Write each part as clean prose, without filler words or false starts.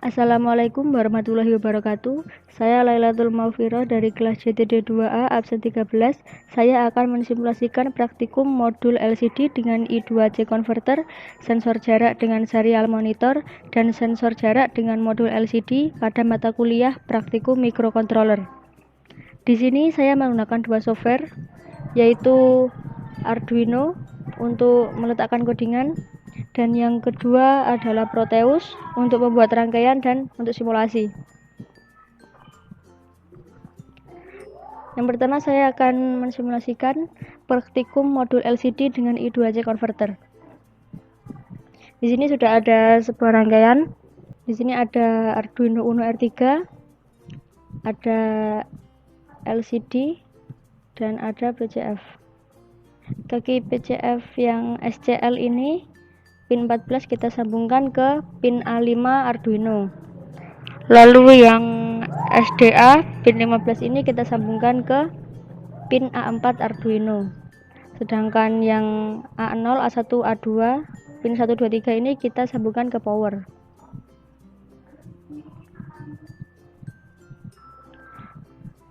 Assalamualaikum warahmatullahi wabarakatuh. Saya Lailatul Maufiroh dari kelas JTD2A absen 13. Saya akan mensimulasikan praktikum modul LCD dengan I2C converter, sensor jarak dengan serial monitor, dan sensor jarak dengan modul LCD pada mata kuliah praktikum microcontroller. Di sini saya menggunakan dua software, yaitu Arduino untuk meletakkan codingan, dan yang kedua adalah Proteus untuk membuat rangkaian dan untuk simulasi. Yang pertama saya akan mensimulasikan praktikum modul LCD dengan I2C converter. Di sini sudah ada sebuah rangkaian. Di sini ada Arduino Uno R3, ada LCD, dan ada PCF. Kaki PCF yang SCL ini pin 14 kita sambungkan ke pin A5 Arduino. Lalu yang SDA pin 15 ini kita sambungkan ke pin A4 Arduino. Sedangkan yang A0, A1, A2 pin 1, 2, 3 ini kita sambungkan ke power.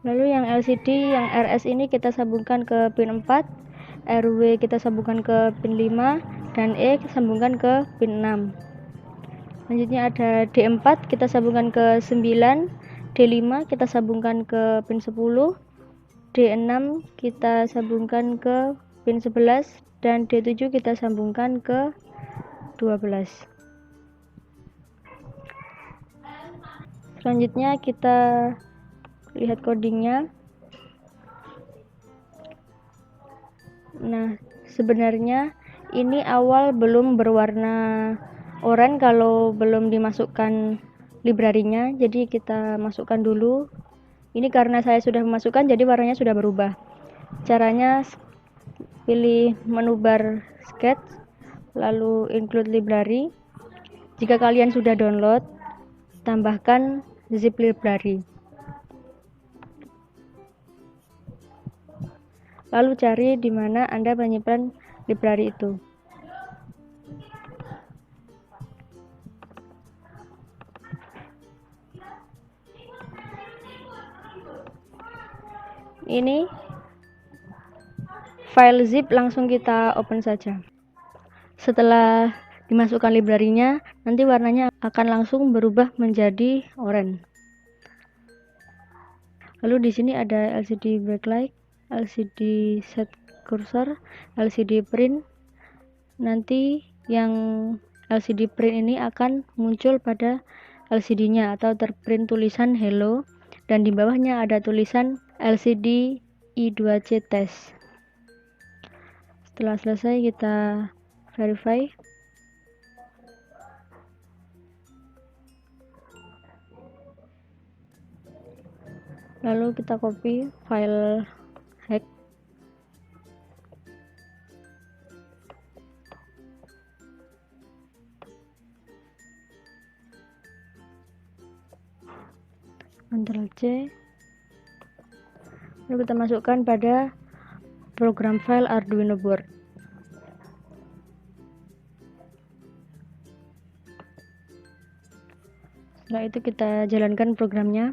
Lalu yang LCD yang RS ini kita sambungkan ke pin 4, RW kita sambungkan ke pin 5, dan E kita sambungkan ke pin 6. Selanjutnya ada D4 kita sambungkan ke 9, D5 kita sambungkan ke pin 10, D6 kita sambungkan ke pin 11, dan D7 kita sambungkan ke 12. Selanjutnya kita lihat codingnya. Nah, sebenarnya ini awal belum berwarna oranye kalau belum dimasukkan library-nya, jadi kita masukkan dulu. Ini karena saya sudah memasukkan, jadi warnanya sudah berubah. Caranya pilih menu bar sketch, lalu include library. Jika kalian sudah download, tambahkan zip library. Lalu cari di mana Anda menyimpan library itu. Ini file zip, langsung kita open saja. Setelah dimasukkan library-nya, nanti warnanya akan langsung berubah menjadi oranye. Lalu di sini ada LCD backlight, LCD set cursor, LCD print. Nanti yang LCD print ini akan muncul pada LCD-nya atau terprint tulisan hello, dan di bawahnya ada tulisan LCD I2C test. Setelah selesai kita verify. Lalu kita copy file hack. Ctrl C. Lalu kita masukkan pada program file Arduino board. Setelah itu kita jalankan programnya.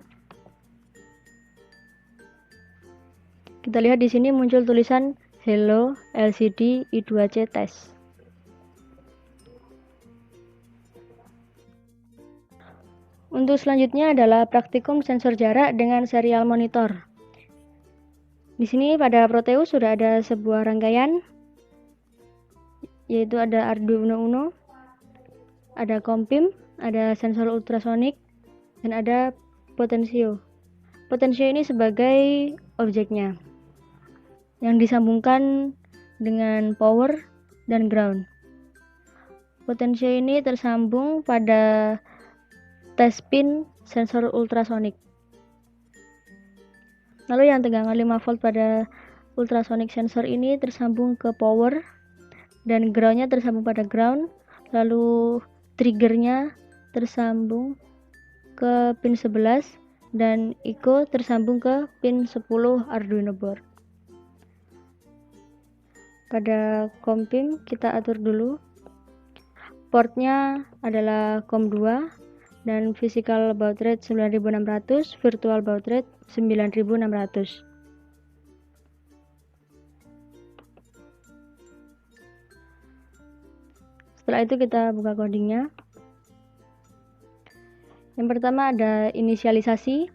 Kita lihat di sini muncul tulisan hello LCD I2C test. Untuk selanjutnya adalah praktikum sensor jarak dengan serial monitor. Di sini pada Proteus sudah ada sebuah rangkaian, yaitu ada Arduino Uno, ada Compim, ada sensor ultrasonik, dan ada Potensio. Potensio ini sebagai objeknya yang disambungkan dengan power dan ground. Potensio ini tersambung pada test pin sensor ultrasonik. Lalu yang tegangan 5 volt pada ultrasonic sensor ini tersambung ke power, dan groundnya tersambung pada ground. Lalu triggernya tersambung ke pin 11, dan IO tersambung ke pin 10 Arduino board. Pada Compim kita atur dulu. Portnya adalah COM2, dan physical baud rate 9600, virtual baud rate 9600. Setelah itu kita buka codingnya. Yang pertama ada inisialisasi,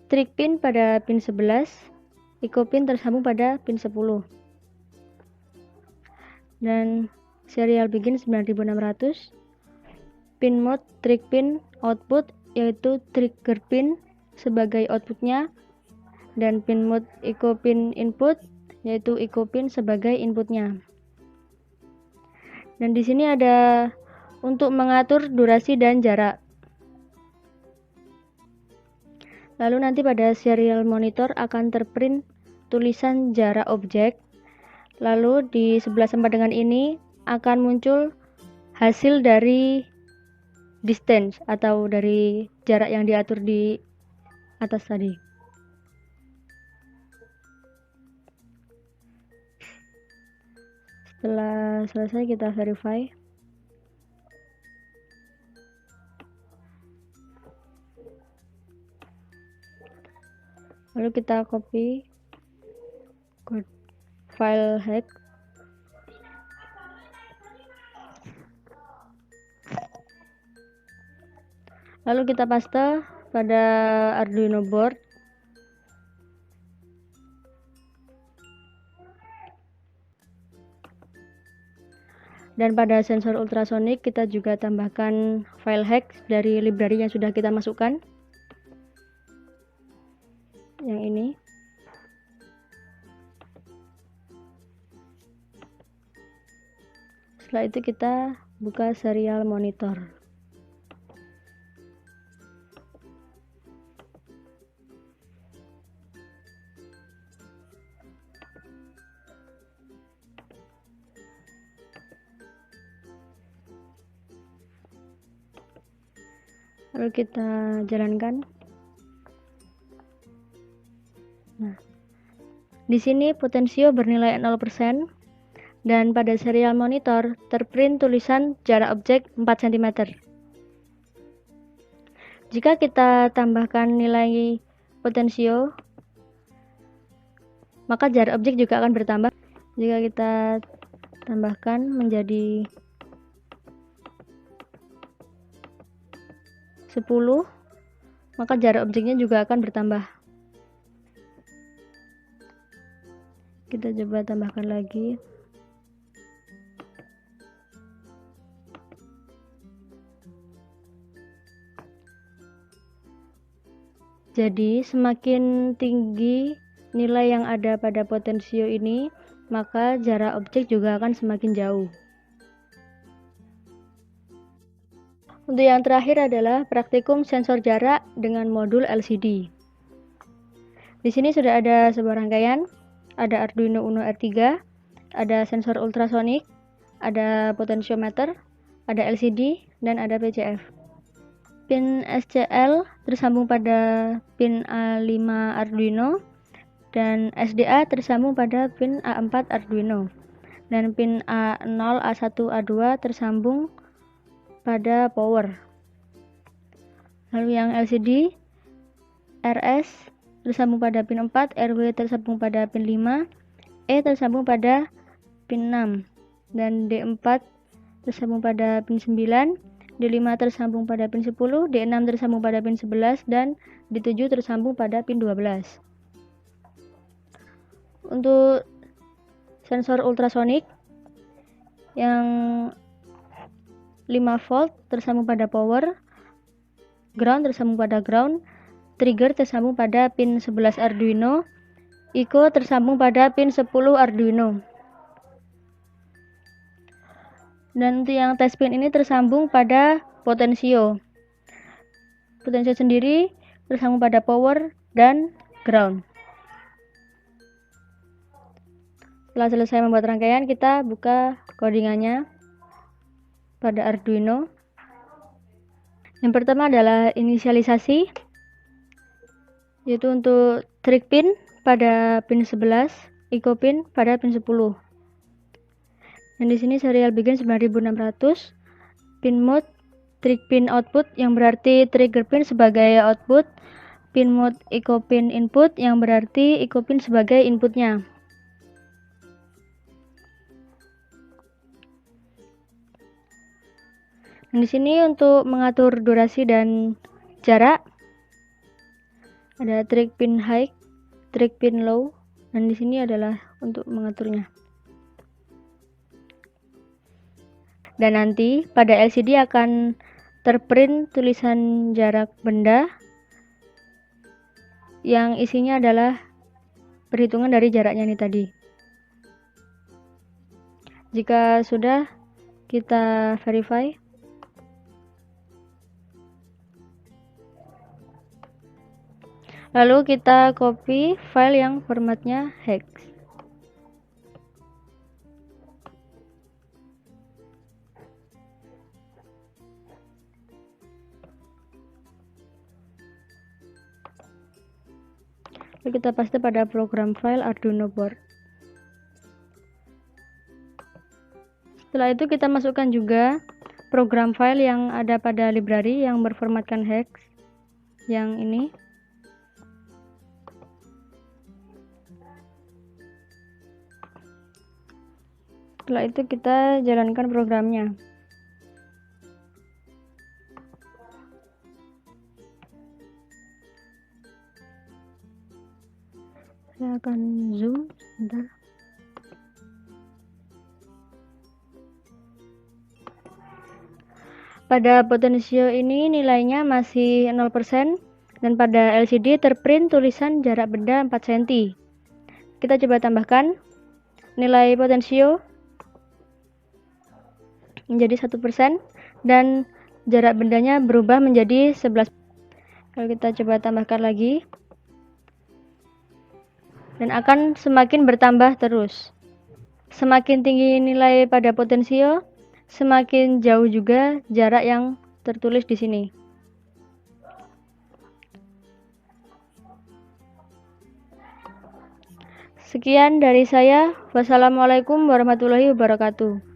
trig pin pada pin 11, echo pin tersambung pada pin 10, dan serial begin 9600. Pin mode trig pin output yaitu trigger pin sebagai outputnya, dan pin mode echo pin input yaitu echo pin sebagai inputnya. Dan di sini ada untuk mengatur durasi dan jarak. Lalu nanti pada serial monitor akan terprint tulisan jarak objek. Lalu di sebelah sama dengan ini akan muncul hasil dari distance atau dari jarak yang diatur di atas tadi. Setelah selesai kita verify. Lalu kita copy code file hack. Lalu kita paste pada Arduino board. Dan pada sensor ultrasonic kita juga tambahkan file hack dari library yang sudah kita masukkan. Yang ini. Setelah itu kita buka serial monitor. Lalu kita jalankan. Nah, di sini potensio bernilai 0% dan pada serial monitor terprint tulisan jarak objek 4 cm. Jika kita tambahkan nilai potensio, maka jarak objek juga akan bertambah. Jika kita tambahkan menjadi 10, maka jarak objeknya juga akan bertambah. Kita coba tambahkan lagi. Jadi semakin tinggi nilai yang ada pada potensio ini, maka jarak objek juga akan semakin jauh. Untuk yang terakhir adalah praktikum sensor jarak dengan modul LCD. Di sini sudah ada sebuah rangkaian, ada Arduino Uno R3, ada sensor ultrasonic, ada potentiometer, ada LCD, dan ada PCF. Pin SCL tersambung pada pin A5 Arduino, dan SDA tersambung pada pin A4 Arduino, dan pin A0, A1, A2 tersambung pada power. Lalu yang LCD, RS tersambung pada pin 4, RW tersambung pada pin 5, E tersambung pada pin 6, dan D4 tersambung pada pin 9, D5 tersambung pada pin 10, D6 tersambung pada pin 11, dan D7 tersambung pada pin 12. Untuk sensor ultrasonik yang 5 volt tersambung pada power, ground tersambung pada ground, trigger tersambung pada pin 11 Arduino, echo tersambung pada pin 10 Arduino. Dan untuk yang test pin ini tersambung pada potensio. Potensio sendiri tersambung pada power dan ground. Setelah selesai membuat rangkaian, kita buka codingannya pada Arduino. Yang pertama adalah inisialisasi, yaitu untuk trig pin pada pin 11, echo pin pada pin 10. Dan di sini serial begin 9600, pin mode trig pin output yang berarti trigger pin sebagai output, pin mode echo pin input yang berarti echo pin sebagai inputnya. Dan di sini untuk mengatur durasi dan jarak ada trig pin high, trig pin low, dan di sini adalah untuk mengaturnya. Dan nanti pada LCD akan terprint tulisan jarak benda yang isinya adalah perhitungan dari jaraknya ini tadi. Jika sudah, kita verify. Lalu kita copy file yang formatnya hex. Lalu kita paste pada program file Arduino board. Setelah itu kita masukkan juga program file yang ada pada library yang berformatkan hex, yang ini. Setelah itu kita jalankan programnya. Saya akan zoom sebentar. Pada potensio ini nilainya masih 0% dan pada LCD terprint tulisan jarak benda 4 cm. Kita coba tambahkan nilai potensio menjadi 1% dan jarak bendanya berubah menjadi 11. Kalau kita coba tambahkan lagi, dan akan semakin bertambah terus. Semakin tinggi nilai pada potensio, semakin jauh juga jarak yang tertulis di sini. Sekian dari saya. Wassalamualaikum warahmatullahi wabarakatuh.